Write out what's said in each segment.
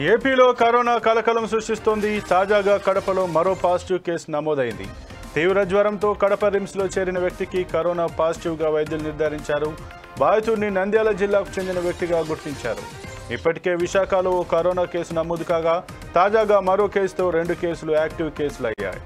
ఏపీలో కరోనా కలకలం సృష్టిస్తోంది. తాజాగా కడపలో మరో పాజిటివ్ కేసు నమోదైంది. తీవ్ర జ్వరంతో కడప రిమ్స్లో చేరిన వ్యక్తికి కరోనా పాజిటివ్గా వైద్యులు నిర్ధారించారు. బాధితుడిని నంద్యాల జిల్లాకు చెందిన వ్యక్తిగా గుర్తించారు. ఇప్పటికే విశాఖలో కరోనా కేసు నమోదు కాగా తాజాగా మరో కేసుతో 2 కేసులు యాక్టివ్ కేసులు అయ్యాయి.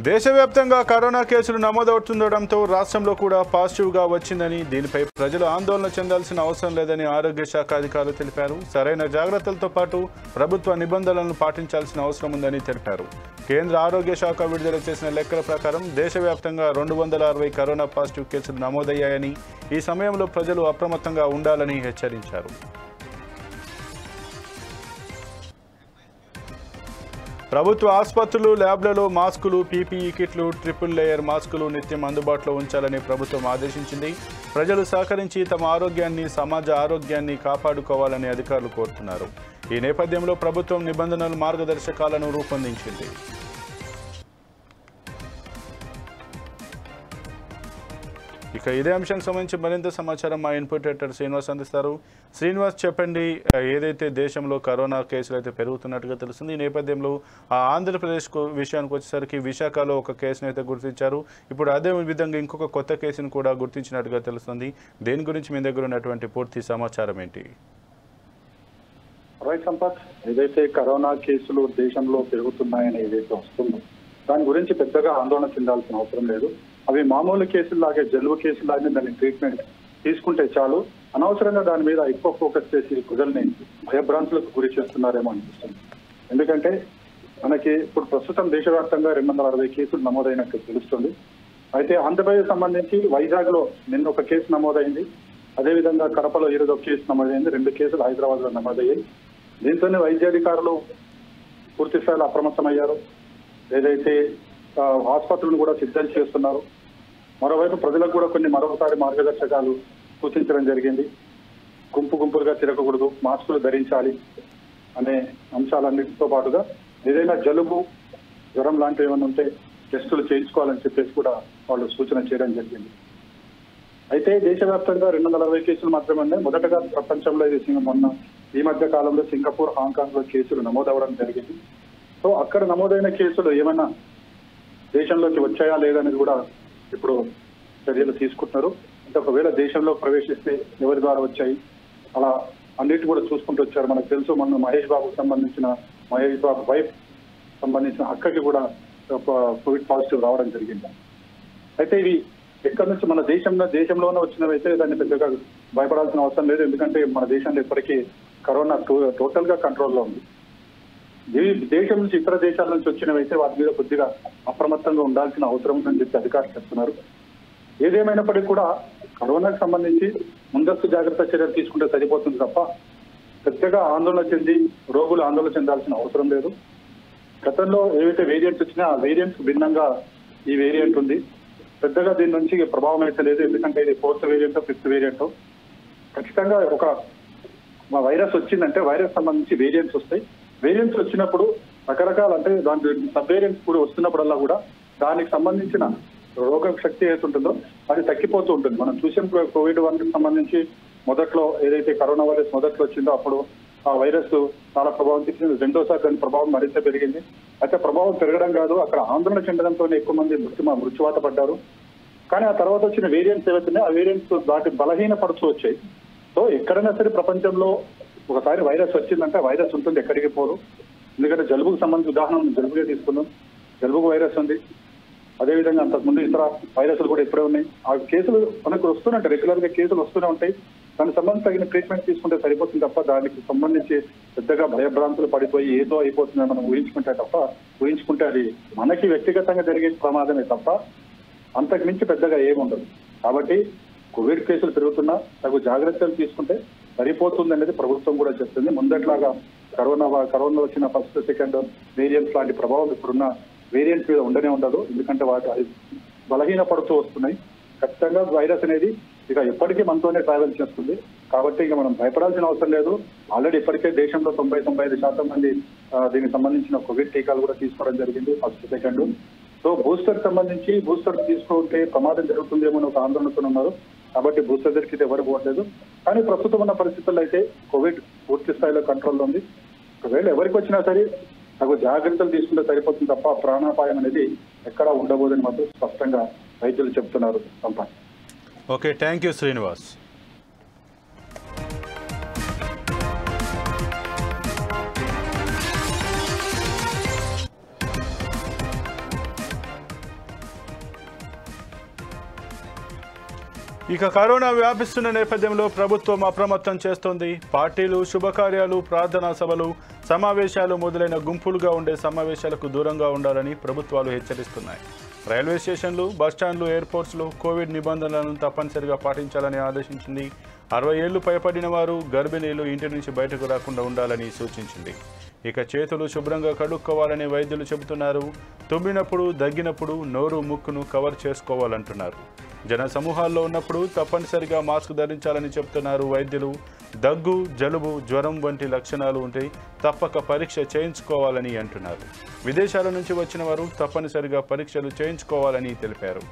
దేశవ్యాప్తంగా కరోనా కేసులు నమోదవుతుండటంతో రాష్ట్రంలో కూడా పాజిటివ్గా వచ్చిందని, దీనిపై ప్రజలు ఆందోళన చెందాల్సిన అవసరం లేదని ఆరోగ్య శాఖ అధికారులు తెలిపారు. సరైన జాగ్రత్తలతో పాటు ప్రభుత్వ నిబంధనలను పాటించాల్సిన అవసరం ఉందని తెలిపారు. కేంద్ర ఆరోగ్య శాఖ విడుదల చేసిన లెక్కల ప్రకారం దేశవ్యాప్తంగా 260 కరోనా పాజిటివ్ కేసులు నమోదయ్యాయని, ఈ సమయంలో ప్రజలు అప్రమత్తంగా ఉండాలని హెచ్చరించారు. ప్రభుత్వ ఆసుపత్రులు, ల్యాబ్లలో మాస్కులు, పీపీఈ కిట్లు, ట్రిపుల్ లేయర్ మాస్కులు నిత్యం అందుబాటులో ఉంచాలని ప్రభుత్వం ఆదేశించింది. ప్రజలు సహకరించి తమ ఆరోగ్యాన్ని, సమాజ ఆరోగ్యాన్ని కాపాడుకోవాలని అధికారులు కోరుతున్నారు. ఈ నేపథ్యంలో ప్రభుత్వం నిబంధనలు, మార్గదర్శకాలను రూపొందించింది. ఇక ఇదే అంశానికి సంబంధించి మరింత సమాచారం మా ఇన్పుట్ ఎడిటర్ శ్రీనివాస్ అందిస్తారు. శ్రీనివాస్, చెప్పండి, ఏదైతే దేశంలో కరోనా కేసులు అయితే పెరుగుతున్నట్టుగా తెలుస్తుంది, ఈ నేపథ్యంలో ఆంధ్రప్రదేశ్ విషయానికి వచ్చేసరికి విశాఖలో ఒక కేసును అయితే గుర్తించారు. ఇప్పుడు అదే విధంగా ఇంకొక కొత్త కేసును కూడా గుర్తించినట్టుగా తెలుస్తుంది. దేని గురించి మీ దగ్గర ఉన్నటువంటి పూర్తి సమాచారం ఏంటి? రైట్ సంపత్, ఏదైతే కరోనా కేసులు దేశంలో పెరుగుతున్నాయని ఏదైతే వస్తుందో దాని గురించి పెద్దగా ఆందోళన చెందాల్సిన అవసరం లేదు. అవి మామూలు కేసుల్లాగే, జలుబు కేసులాగే దాని ట్రీట్మెంట్ తీసుకుంటే చాలు. అనవసరంగా దాని మీద ఎక్కువ ఫోకస్ చేసి ప్రజల్ని భయభ్రాంతులకు గురి చేస్తున్నారేమో అనిపిస్తుంది. ఎందుకంటే మనకి ఇప్పుడు ప్రస్తుతం దేశవ్యాప్తంగా 260 కేసులు నమోదైనట్టు తెలుస్తుంది. అయితే ఆంధ్రప్రదేశ్ సంబంధించి వైజాగ్ లో నిన్న ఒక కేసు నమోదైంది. అదేవిధంగా కడపలో ఈరోజు ఒక కేసు నమోదైంది. 2 కేసులు హైదరాబాద్ లో నమోదయ్యాయి. దీంతోనే వైద్యాధికారులు పూర్తి స్థాయిలో అప్రమత్తమయ్యారు. ఏదైతే ఆసుపత్రులను కూడా సిద్ధం చేస్తున్నారు. మరోవైపు ప్రజలకు కూడా మరొకసారి మార్గదర్శకాలు సూచించడం జరిగింది. గుంపులుగా తిరగకూడదు, మాస్కులు ధరించాలి అనే అంశాలన్నిటితో పాటుగా ఏదైనా జలుబు, జ్వరం లాంటివి ఏమైనా ఉంటే టెస్టులు చేయించుకోవాలని చెప్పేసి కూడా వాళ్ళు సూచన చేయడం జరిగింది. అయితే దేశవ్యాప్తంగా 260 కేసులు మాత్రమే ఉన్నాయి. మొదటగా ప్రపంచంలో ఇది మొన్న ఈ మధ్య కాలంలో సింగపూర్, హాంకాంగ్ లో కేసులు నమోదవడం జరిగింది. సో అక్కడ నమోదైన కేసులు ఏమైనా దేశంలోకి వచ్చాయా లేదనేది కూడా ఇప్పుడు చర్యలు తీసుకుంటున్నారు. అంటే ఒకవేళ దేశంలో ప్రవేశిస్తే ఎవరి ద్వారా వచ్చాయి, అలా అన్నిటి కూడా చూసుకుంటూ వచ్చారు. మనకు తెలుసు, మొన్న మహేష్ బాబు వైఫ్ సంబంధించిన అక్కకి కూడా కోవిడ్ పాజిటివ్ రావడం జరిగింది. అయితే ఇవి ఎక్కడి నుంచి మన దేశంలోనే వచ్చినవైతే దాన్ని పెద్దగా భయపడాల్సిన అవసరం లేదు. ఎందుకంటే మన దేశంలో ఇప్పటికీ కరోనా టోటల్ గా కంట్రోల్లో ఉంది. దేశం నుంచి ఇతర దేశాల నుంచి వచ్చినవైతే వాటి మీద కొద్దిగా అప్రమత్తంగా ఉండాల్సిన అవసరం ఉందని చెప్పి అధికారులు చెప్తున్నారు. ఏదేమైనప్పటికీ కూడా కరోనాకు సంబంధించి ముందస్తు జాగ్రత్త చర్యలు తీసుకుంటే సరిపోతుంది తప్ప పెద్దగా రోగులు ఆందోళన చెందాల్సిన అవసరం లేదు. గతంలో ఏవైతే వేరియంట్స్ వచ్చినా ఆ వేరియంట్స్ భిన్నంగా ఈ వేరియంట్ ఉంది. పెద్దగా దీని నుంచి ప్రభావం అయితే లేదు. ఎందుకంటే ఇది 4th వేరియంట్, 5th వేరియంట్. ఖచ్చితంగా ఒక వైరస్ వచ్చిందంటే వైరస్ సంబంధించి వేరియంట్స్ వస్తాయి. వేరియంట్స్ వచ్చినప్పుడు రకరకాల, అంటే దాంట్లో సబ్ వేరియంట్స్ కూడా వస్తున్నప్పుడల్లా కూడా దానికి సంబంధించిన రోగ శక్తి ఏదైతుంటుందో అది తగ్గిపోతూ ఉంటుంది. మనం చూసిన కోవిడ్-1 సంబంధించి మొదట్లో ఏదైతే కరోనా వైరస్ మొదట్లో వచ్చిందో అప్పుడు ఆ వైరస్ చాలా ప్రభావం చూపించింది. రెండోసారి దాని ప్రభావం మరింత పెరిగింది. అయితే ప్రభావం పెరగడం కాదు, అక్కడ ఆందోళన చెందడంతో ఎక్కువ మంది మృత్యువాత పడ్డారు. కానీ ఆ తర్వాత వచ్చిన వేరియంట్స్ ఏవైతున్నాయో ఆ వేరియంట్స్ వాటి బలహీనపడుతూ వచ్చాయి. సో ఎక్కడైనా సరే ప్రపంచంలో ఒకసారి వైరస్ వచ్చిందంటే వైరస్ ఉంటుంది, ఎక్కడికి పోరు. ఎందుకంటే జలుబుకు సంబంధించి ఉదాహరణ జలుబుగా తీసుకుందాం. జలుబుకు వైరస్ ఉంది, అదేవిధంగా అంతకుముందు ఇతర వైరస్లు కూడా ఇప్పుడే ఉన్నాయి. ఆ కేసులు మనకు వస్తూనే రెగ్యులర్ గా కేసులు వస్తూనే ఉంటాయి. దానికి సంబంధించి తగిన ట్రీట్మెంట్ తీసుకుంటే సరిపోతుంది తప్ప దానికి సంబంధించి పెద్దగా భయభ్రాంతులు పడిపోయి ఏదో అయిపోతుందని మనం ఊహించుకుంటే అది మనకి వ్యక్తిగతంగా జరిగే ప్రమాదమే తప్ప అంతకు మించి పెద్దగా ఏముండదు. కాబట్టి కోవిడ్ కేసులు పెరుగుతున్నా తగు జాగ్రత్తలు తీసుకుంటే సరిపోతుంది అనేది ప్రభుత్వం కూడా చెప్తుంది. ముందట్లాగా కరోనా వచ్చిన 1st, 2nd వేరియంట్స్ లాంటి ప్రభావం ఇప్పుడున్న వేరియంట్స్ మీద ఉండనే ఉండదు. ఎందుకంటే వాటి బలహీనపడుతూ వస్తున్నాయి. ఖచ్చితంగా వైరస్ అనేది ఇక ఎప్పటికీ మనతోనే ట్రావెల్ చేస్తుంది. కాబట్టి ఇక మనం భయపడాల్సిన అవసరం లేదు. ఆల్రెడీ ఇప్పటికే దేశంలో 90-95% మంది దీనికి సంబంధించిన కోవిడ్ టీకాలు కూడా తీసుకోవడం జరిగింది, ఫస్ట్ సెకండ్. సో బూస్టర్ సంబంధించి బూస్టర్ తీసుకుంటే ప్రమాదం జరుగుతుందేమో అని ఒక ఆందోళనతో ఉన్నారు. కాబట్టి బూస్టర్ దగ్గరికి ఎవరు పోవట్లేదు. కానీ ప్రస్తుతం ఉన్న పరిస్థితుల్లో అయితే కోవిడ్ పూర్తి స్థాయిలో కంట్రోల్లో ఉంది. ఒకవేళ ఎవరికి వచ్చినా సరే తగు జాగ్రత్తలు తీసుకుంటే సరిపోతుంది తప్ప ప్రాణాపాయం అనేది ఎక్కడా ఉండబోదని మాత్రం స్పష్టంగా వైద్యులు చెప్తున్నారు. Sampath. Okay, thank you Srinivas. ఇక కరోనా వ్యాపిస్తున్న నేపథ్యంలో ప్రభుత్వం అప్రమత్తం చేస్తోంది. పార్టీలు, శుభకార్యాలు, ప్రార్థనా సభలు, సమావేశాలు మొదలైన గుంపులుగా ఉండే సమావేశాలకు దూరంగా ఉండాలని ప్రభుత్వాలు హెచ్చరిస్తున్నాయి. రైల్వే స్టేషన్లు, బస్టాండ్లు, ఎయిర్పోర్ట్స్లో కోవిడ్ నిబంధనలను తప్పనిసరిగా పాటించాలని ఆదేశించింది. 60 ఏళ్లు పైబడిన వారు, గర్భిణీలు ఇంటి నుంచి బయటకు రాకుండా ఉండాలని సూచించింది. ఇక చేతులు శుభ్రంగా కడుక్కోవాలని వైద్యులు చెబుతున్నారు. తుమ్మినప్పుడు, దగ్గినప్పుడు నోరు, ముక్కును కవర్ చేసుకోవాలంటున్నారు. జన సమూహాల్లో ఉన్నప్పుడు తప్పనిసరిగా మాస్క్ ధరించాలని చెబుతున్నారు వైద్యులు. దగ్గు, జలుబు, జ్వరం వంటి లక్షణాలు ఉంటే తప్పక పరీక్ష చేయించుకోవాలని అంటున్నారు. విదేశాల నుంచి వచ్చిన వారు తప్పనిసరిగా పరీక్షలు చేయించుకోవాలని తెలిపారు.